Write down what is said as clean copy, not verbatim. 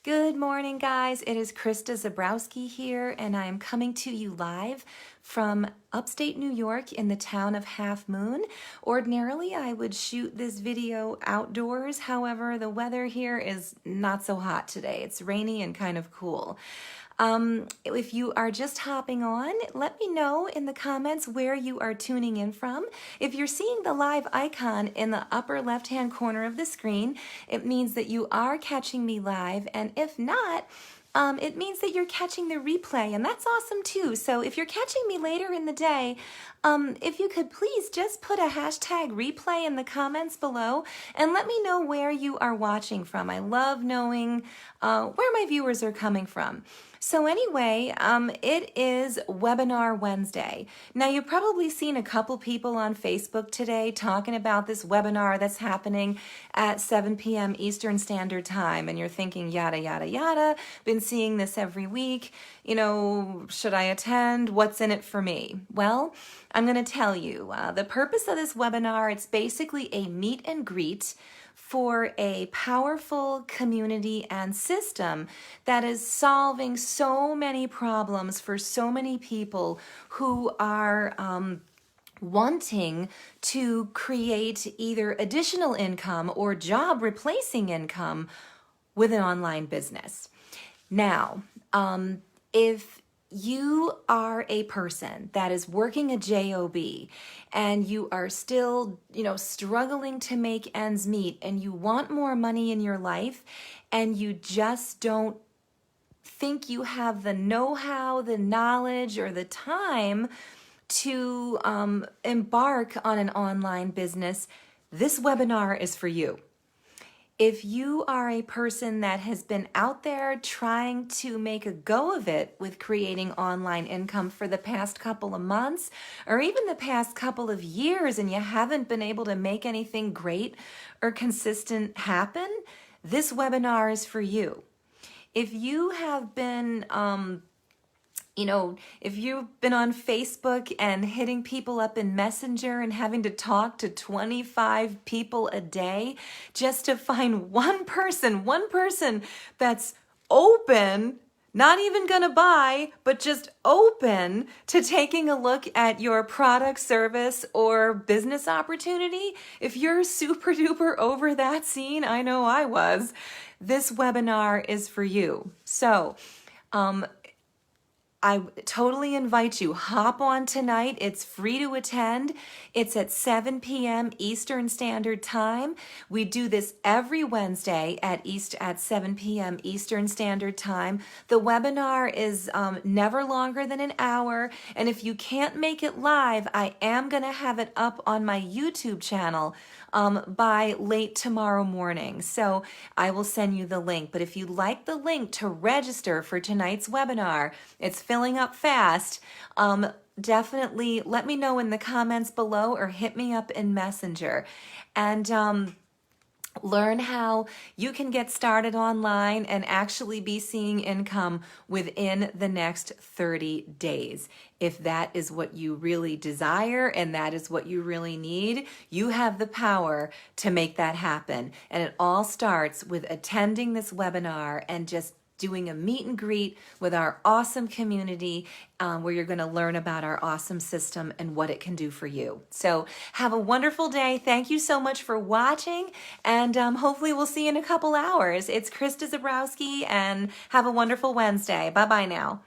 Good morning, guys. It is Krista Zabrowski here, and I am coming to you live from upstate New York in the town of Half Moon. Ordinarily, I would shoot this video outdoors. However, the weather here is not so hot today. It's rainy and kind of cool. If you are just hopping on, let me know in the comments where you are tuning in from. If you're seeing the live icon in the upper left-hand corner of the screen, it means that you are catching me live, and if not, it means that you're catching the replay, and that's awesome too. So if you're catching me later in the day, if you could please just put a hashtag replay in the comments below and let me know where you are watching from. I love knowing where my viewers are coming from. So anyway, it is Webinar Wednesday. Now, you've probably seen a couple people on Facebook today talking about this webinar that's happening at 7 p.m. Eastern Standard Time, and you're thinking, yada, yada, yada, been seeing this every week, you know, should I attend? What's in it for me? Well, I'm going to tell you, the purpose of this webinar, it's basically a meet and greet for a powerful community and system that is solving so many problems for so many people who are wanting to create either additional income or job replacing income with an online business. Now, if you are a person that is working a job and you are still, struggling to make ends meet and you want more money in your life and you just don't think you have the know-how, the knowledge, or the time to embark on an online business, this webinar is for you. If you are a person that has been out there trying to make a go of it with creating online income for the past couple of months or even the past couple of years and you haven't been able to make anything great or consistent happen, this webinar is for you. If you have been if you've been on Facebook and hitting people up in Messenger and having to talk to 25 people a day just to find one person that's open, not even gonna buy, but just open to taking a look at your product, service, or business opportunity, if you're super duper over that scene, I know I was, this webinar is for you. So, I totally invite you, hop on tonight. It's free to attend. It's at 7 p.m. Eastern Standard Time. We do this every Wednesday at 7 p.m. Eastern Standard Time. The webinar is never longer than an hour. And if you can't make it live, I am going to have it up on my YouTube channel by late tomorrow morning. So I will send you the link. But if you'd like the link to register for tonight's webinar, it's filling up fast. Definitely let me know in the comments below or hit me up in Messenger. And learn how you can get started online and actually be seeing income within the next 30 days. If that is what you really desire and that is what you really need, you have the power to make that happen. And it all starts with attending this webinar and just doing a meet and greet with our awesome community where you're going to learn about our awesome system and what it can do for you. So have a wonderful day. Thank you so much for watching, and hopefully we'll see you in a couple hours. It's Krista Zabrowski, and have a wonderful Wednesday. Bye-bye now.